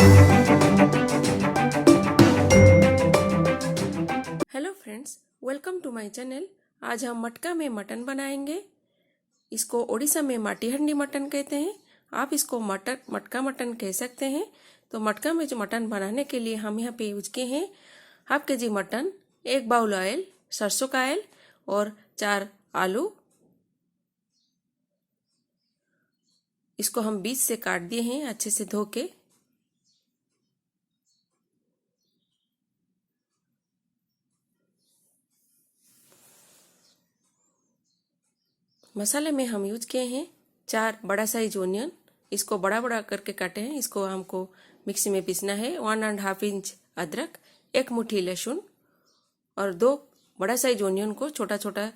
Hello friends, welcome to my channel. आज हम मटका में मटन बनाएंगे। इसको ओडिशा में माटी हंडी मटन कहते हैं। आप इसको मटका मटन कह सकते हैं। तो मटका में जो मटन बनाने के लिए हम यहाँ पे यूज किए हैं हाफ के जी मटन, 1 बाउल ऑयल, सरसों का ऑयल और 4 आलू। इसको हम बीच से काट दिए हैं अच्छे से धो के। मसाले में हम यूज किए हैं 4 बड़ा साइज ओनियन। इसको बड़ा बड़ा करके काटे हैं। इसको हमको मिक्सी में पीसना है। 1.5 इंच अदरक, 1 मुट्ठी लहसुन और 2 बड़ा साइज ओनियन को छोटा छोटा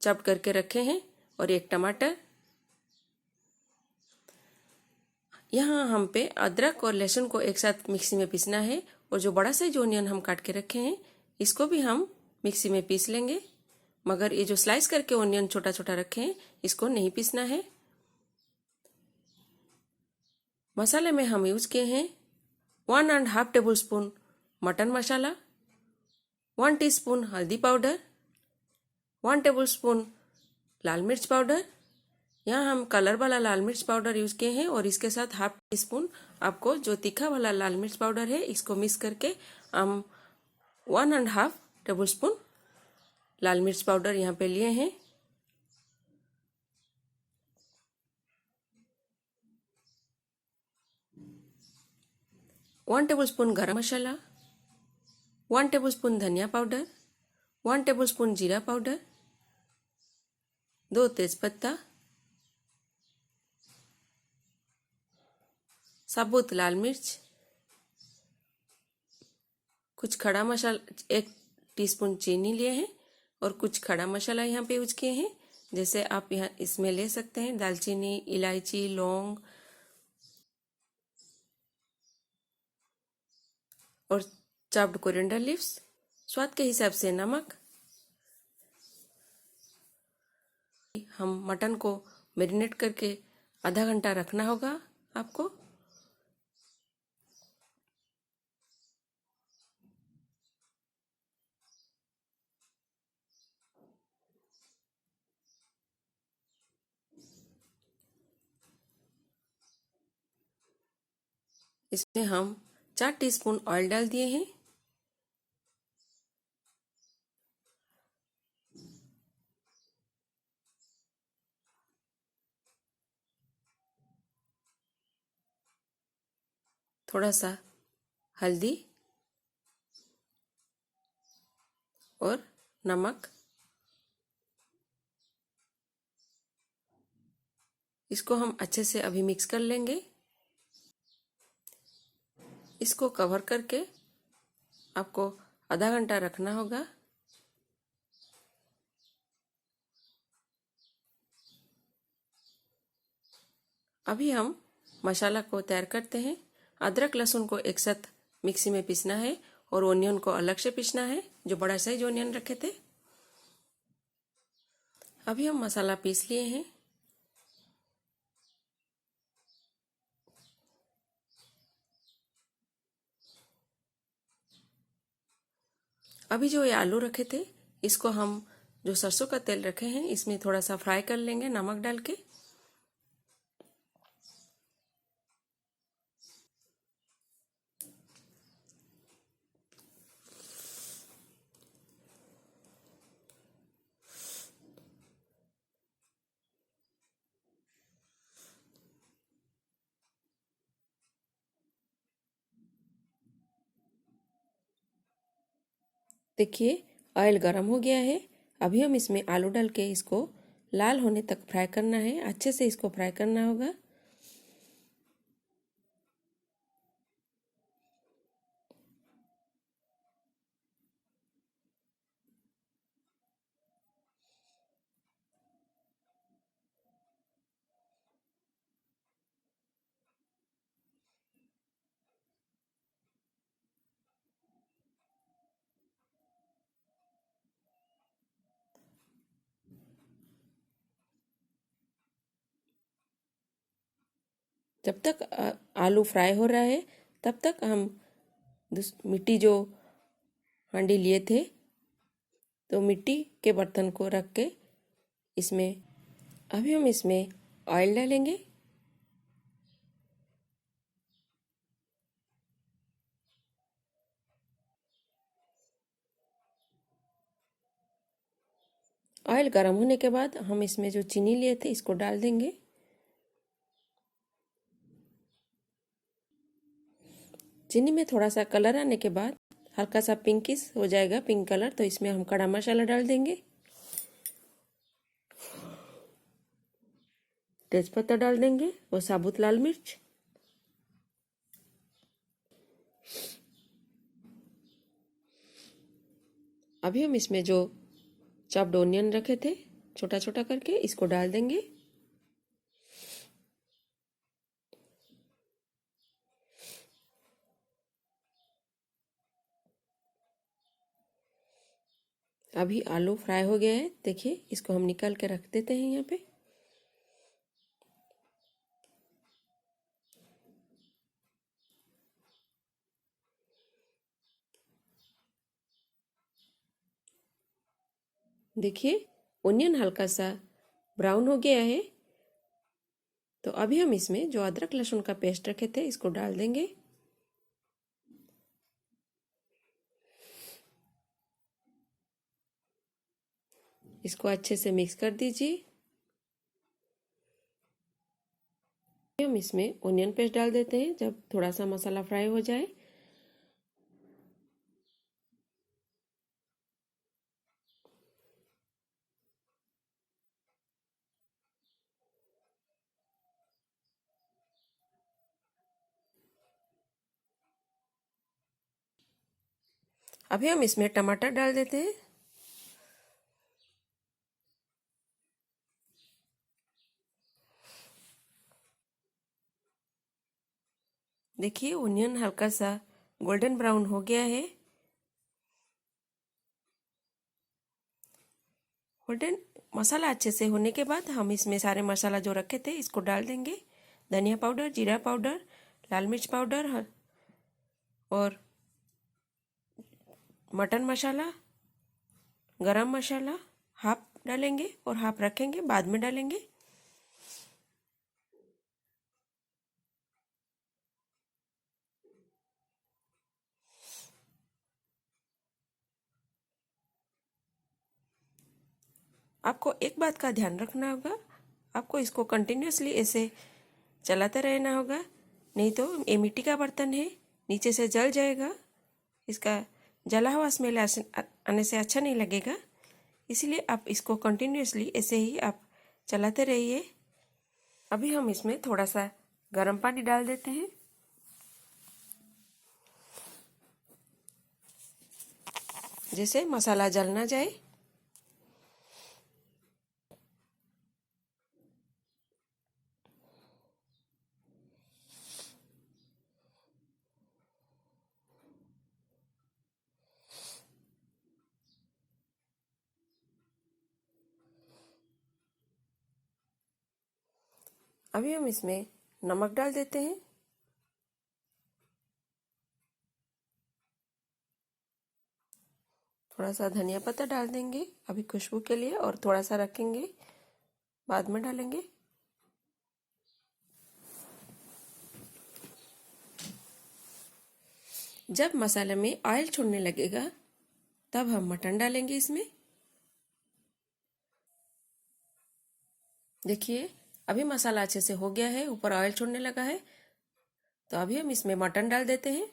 चॉप करके रखे हैं और 1 टमाटर। यहाँ हम पे अदरक और लहसुन को एक साथ मिक्सी में पीसना है और जो बड़ा साइज ओनियन हम काट के रखे हैं इसको भी हम मिक्सी में पीस लेंगे। मगर ये जो स्लाइस करके ओनियन छोटा छोटा रखे हैं इसको नहीं पीसना है। मसाले में हम यूज किए हैं 1.5 टेबल स्पून मटन मसाला, 1 टीस्पून हल्दी पाउडर, 1 टेबल स्पून लाल मिर्च पाउडर। यहाँ हम कलर वाला लाल मिर्च पाउडर यूज किए हैं और इसके साथ हाफ टी स्पून आपको जो तीखा वाला लाल मिर्च पाउडर है इसको मिक्स करके हम 1.5 टेबल स्पून लाल मिर्च पाउडर यहाँ पे लिए हैं। वन टेबल स्पून गरम मसाला, 1 टेबल स्पून धनिया पाउडर, 1 टेबल स्पून जीरा पाउडर, 2 तेजपत्ता, साबुत लाल मिर्च, कुछ खड़ा मसाला, 1 टीस्पून चीनी लिए हैं और कुछ खड़ा मसाला यहाँ पे यूज किए हैं। जैसे आप यहाँ इसमें ले सकते हैं दालचीनी, इलायची, लौंग और चॉप्ड कोरिएंडर लीव्स, स्वाद के हिसाब से नमक। हम मटन को मैरिनेट करके आधा घंटा रखना होगा आपको। इसमें हम 4 टीस्पून ऑयल डाल दिए हैं। थोड़ा सा हल्दी और नमक। इसको हम अच्छे से अभी मिक्स कर लेंगे। इसको कवर करके आपको आधा घंटा रखना होगा। अभी हम मसाला को तैयार करते हैं। अदरक लहसुन को एक साथ मिक्सी में पीसना है और ओनियन को अलग से पीसना है, जो बड़ा साइज ओनियन रखे थे। अभी हम मसाला पीस लिए हैं। अभी जो ये आलू रखे थे इसको हम जो सरसों का तेल रखे हैं इसमें थोड़ा सा फ्राई कर लेंगे नमक डाल के। देखिए ऑयल गर्म हो गया है। अभी हम इसमें आलू डाल के इसको लाल होने तक फ्राई करना है। अच्छे से इसको फ्राई करना होगा। जब तक आलू फ्राई हो रहा है तब तक हम मिट्टी जो हांडी लिए थे तो मिट्टी के बर्तन को रख के इसमें अभी हम इसमें ऑयल डालेंगे। ऑयल गर्म होने के बाद हम इसमें जो चीनी लिए थे इसको डाल देंगे। चीनी में थोड़ा सा कलर आने के बाद हल्का सा पिंकिश हो जाएगा, पिंक कलर, तो इसमें हम खड़ा मसाला डाल देंगे। तेजपत्ता डाल देंगे और साबुत लाल मिर्च। अभी हम इसमें जो चॉप्ड ओनियन रखे थे छोटा छोटा करके इसको डाल देंगे। अभी आलू फ्राई हो गया है, देखिए इसको हम निकाल के रख देते हैं यहाँ पे। देखिए ओनियन हल्का सा ब्राउन हो गया है, तो अभी हम इसमें जो अदरक लहसुन का पेस्ट रखे थे इसको डाल देंगे। इसको अच्छे से मिक्स कर दीजिए। हम इसमें ओनियन पेस्ट डाल देते हैं जब थोड़ा सा मसाला फ्राई हो जाए। अभी हम इसमें टमाटर डाल देते हैं। देखिए ओनियन हल्का सा गोल्डन ब्राउन हो गया है। गोल्डन मसाला अच्छे से होने के बाद हम इसमें सारे मसाला जो रखे थे इसको डाल देंगे। धनिया पाउडर, जीरा पाउडर, लाल मिर्च पाउडर और मटन मसाला, गरम मसाला हाफ डालेंगे और हाफ रखेंगे, बाद में डालेंगे। आपको एक बात का ध्यान रखना होगा, आपको इसको कंटिन्यूसली ऐसे चलाते रहना होगा, नहीं तो ये मिट्टी का बर्तन है, नीचे से जल जाएगा। इसका जला हुआ स्मेल आने से अच्छा नहीं लगेगा, इसलिए आप इसको कंटिन्यूसली ऐसे ही आप चलाते रहिए। अभी हम इसमें थोड़ा सा गर्म पानी डाल देते हैं। जैसे मसाला जल ना जाए। अभी हम इसमें नमक डाल देते हैं। थोड़ा सा धनिया पत्ता डाल देंगे अभी खुशबू के लिए, और थोड़ा सा रखेंगे, बाद में डालेंगे। जब मसाले में ऑयल छोड़ने लगेगा तब हम मटन डालेंगे इसमें। देखिए अभी मसाला अच्छे से हो गया है, ऊपर ऑयल छोड़ने लगा है, तो अभी हम इसमें मटन डाल देते हैं।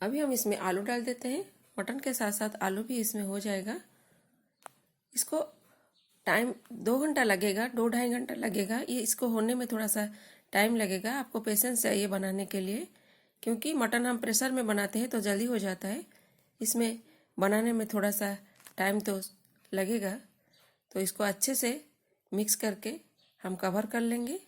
अभी हम इसमें आलू डाल देते हैं, मटन के साथ साथ आलू भी इसमें हो जाएगा। इसको टाइम 2 घंटा लगेगा, 2-2.5 घंटा लगेगा, ये इसको होने में थोड़ा सा टाइम लगेगा। आपको पेशेंस चाहिए बनाने के लिए, क्योंकि मटन हम प्रेशर में बनाते हैं तो जल्दी हो जाता है, इसमें बनाने में थोड़ा सा टाइम तो लगेगा। तो इसको अच्छे से मिक्स करके हम कवर कर लेंगे।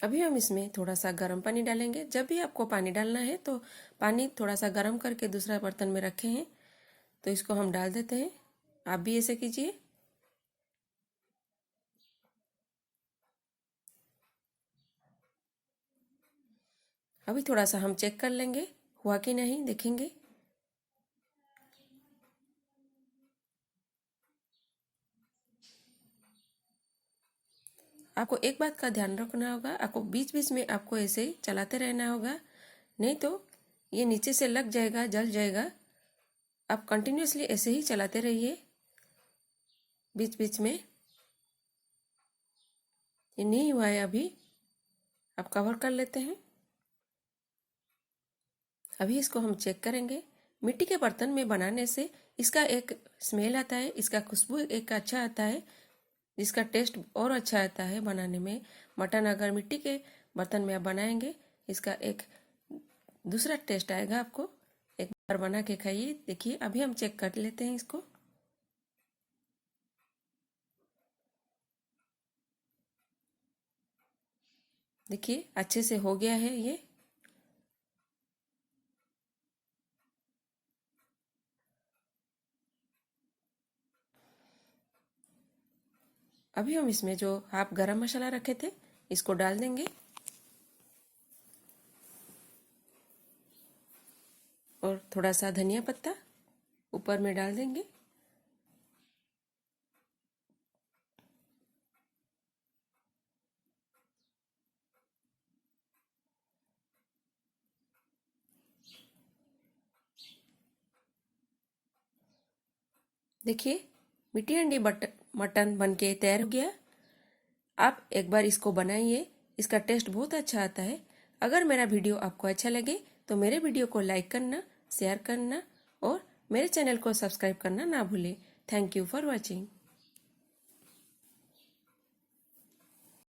अभी हम इसमें थोड़ा सा गर्म पानी डालेंगे। जब भी आपको पानी डालना है तो पानी थोड़ा सा गर्म करके दूसरा बर्तन में रखे हैं, तो इसको हम डाल देते हैं। आप भी ऐसे कीजिए। अभी थोड़ा सा हम चेक कर लेंगे हुआ कि नहीं, देखेंगे। आपको एक बात का ध्यान रखना होगा, आपको बीच बीच में आपको ऐसे ही चलाते रहना होगा, नहीं तो ये नीचे से लग जाएगा, जल जाएगा। आप कंटिन्यूसली ऐसे ही चलाते रहिए बीच बीच में। ये नहीं हुआ है अभी, आप कवर कर लेते हैं। अभी इसको हम चेक करेंगे। मिट्टी के बर्तन में बनाने से इसका एक स्मेल आता है, इसका खुशबू एक अच्छा आता है, जिसका टेस्ट और अच्छा आता है बनाने में। मटन अगर मिट्टी के बर्तन में आप बनाएंगे, इसका एक दूसरा टेस्ट आएगा आपको। एक बार बना के खाइए, देखिए। अभी हम चेक कर लेते हैं इसको। देखिए अच्छे से हो गया है ये। अभी हम इसमें जो आप गरम मसाला रखे थे इसको डाल देंगे और थोड़ा सा धनिया पत्ता ऊपर में डाल देंगे। देखिए मिट्टी हांडी मटन बनके तैयार हो गया। आप एक बार इसको बनाइए, इसका टेस्ट बहुत अच्छा आता है। अगर मेरा वीडियो आपको अच्छा लगे तो मेरे वीडियो को लाइक करना, शेयर करना और मेरे चैनल को सब्सक्राइब करना ना भूलें। Thank you for watching.